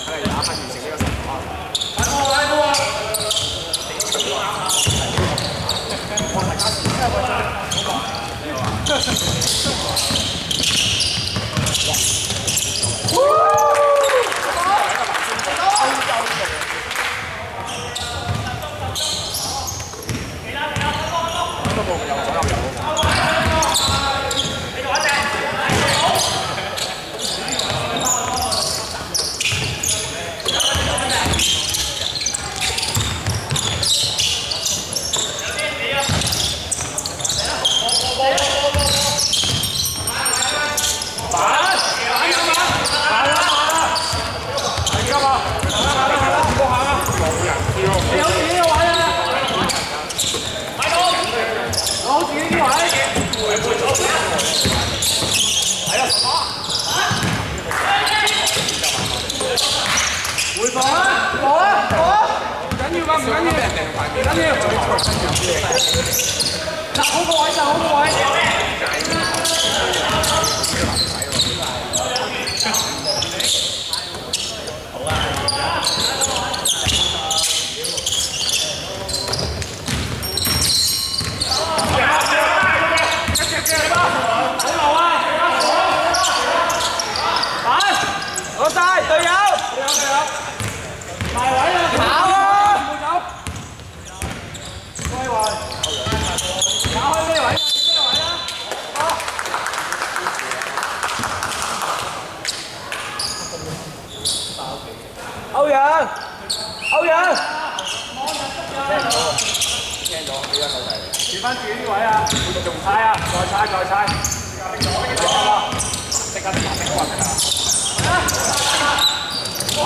睇嚟也係完成呢個神話。哇！大家真係轉翻自己啲位啊！仲踩啊！再踩！即刻打冰棍㗎！好！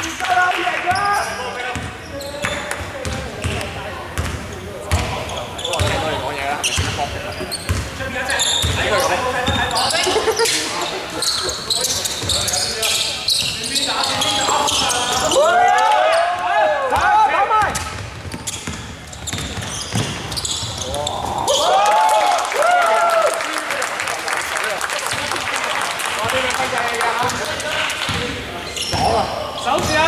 唔得啦！贏啦！我聽到你講嘢啦，係咪先幫佢？應該咁。手指啊！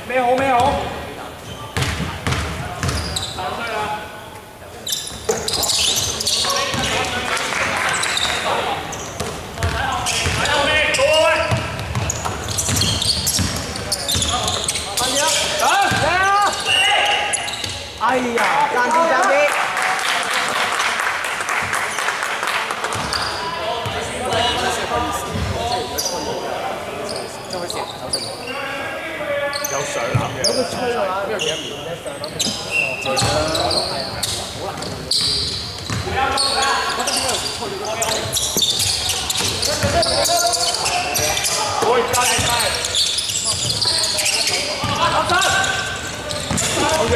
咩好？哎呀，爭啲！有上籃嘅，有個吹啊！邊有幾多秒？上籃就上好難。喂，加！好嘅，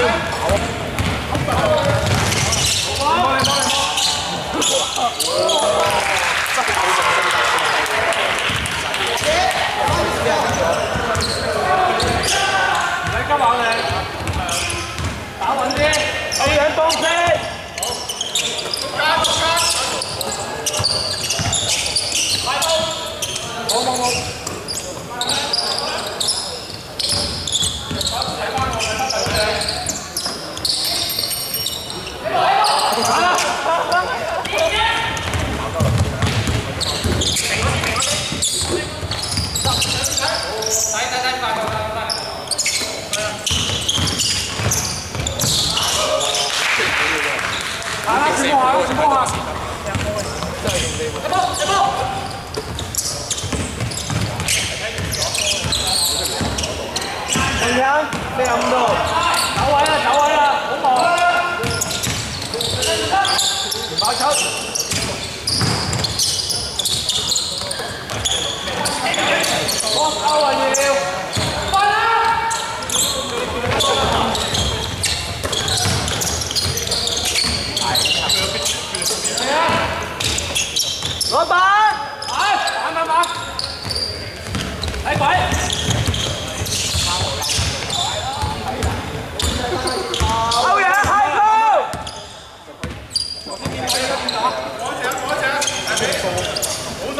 急下你，打穩啲，有樣幫先。好。咩咁多？走位啦！打出。我歐雲耀，快啦！係啊！攞板，板，睇鬼！歐陽開波！好晒，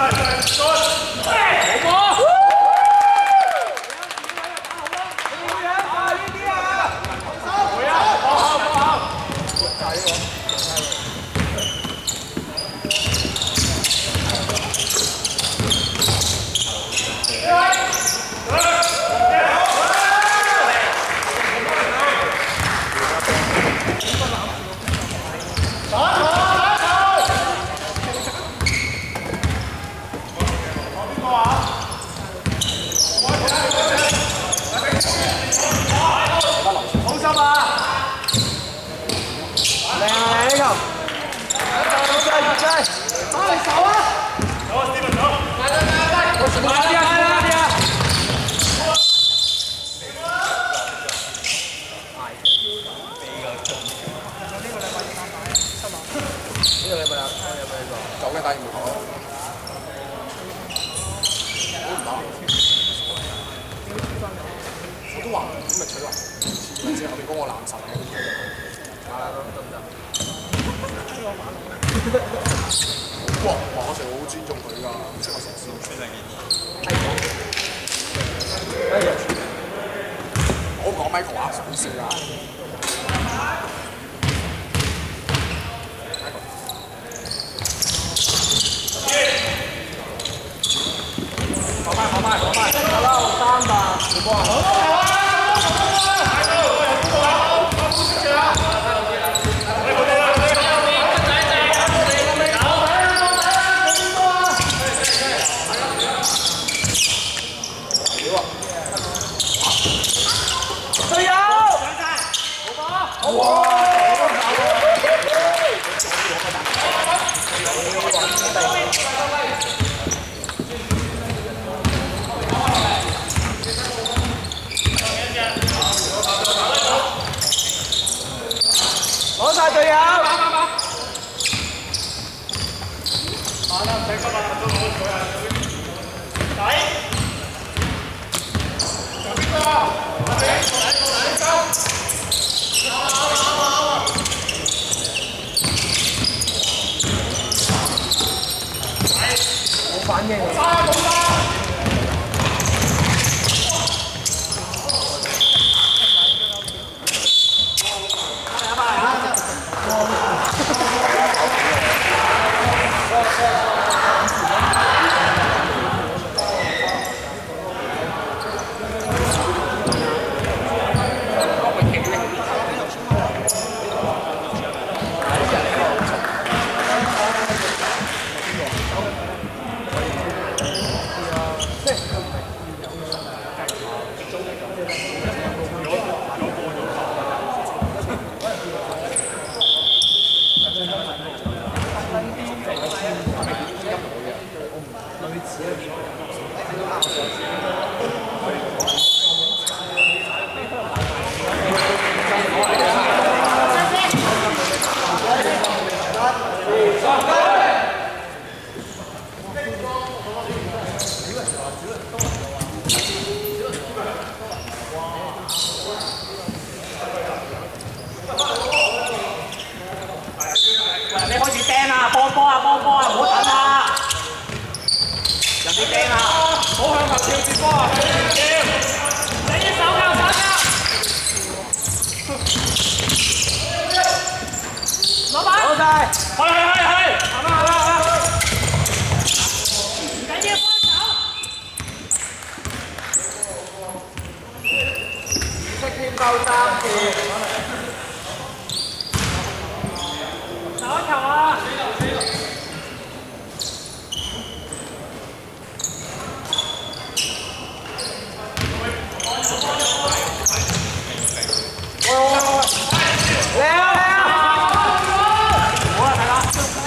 好波！攞晒隊友！冇反應啊！你開始釘啦，幫波啊，唔好等啦！人哋釘啦，唔好向後跳接波啊，向前跳！你手夠！攞板！攞晒！去！行啦！唔緊要，幫手！識添夠3次。打球啊！靚！好啦，睇啦。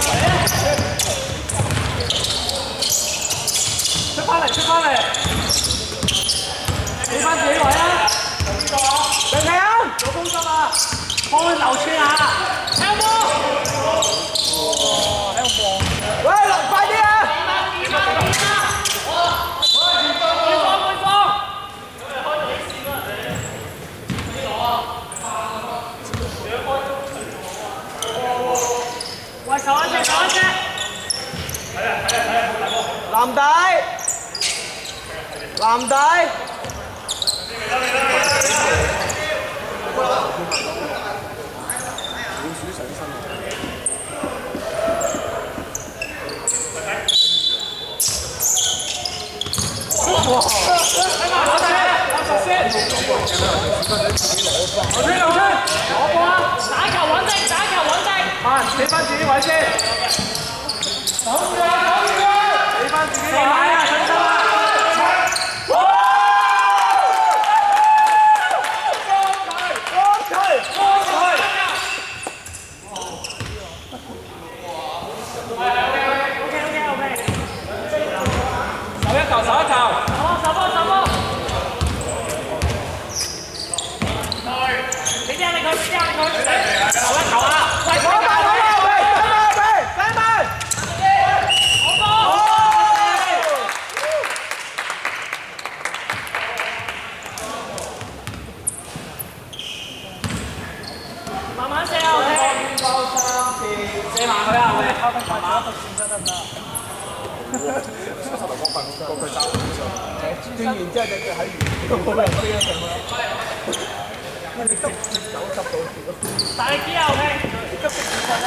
籃底，籃底。攞波啊！打球穩定，打球穩定。慢，企翻自己位先。守住啊！守住啊！企翻自己位啊！信心啊！慢慢射啊！射埋佢啊！慢慢得唔得？轉完之後隻腳喺魚，冇人飛咗上去。乜你執到？大力啲啊！OK。急急轉身咧，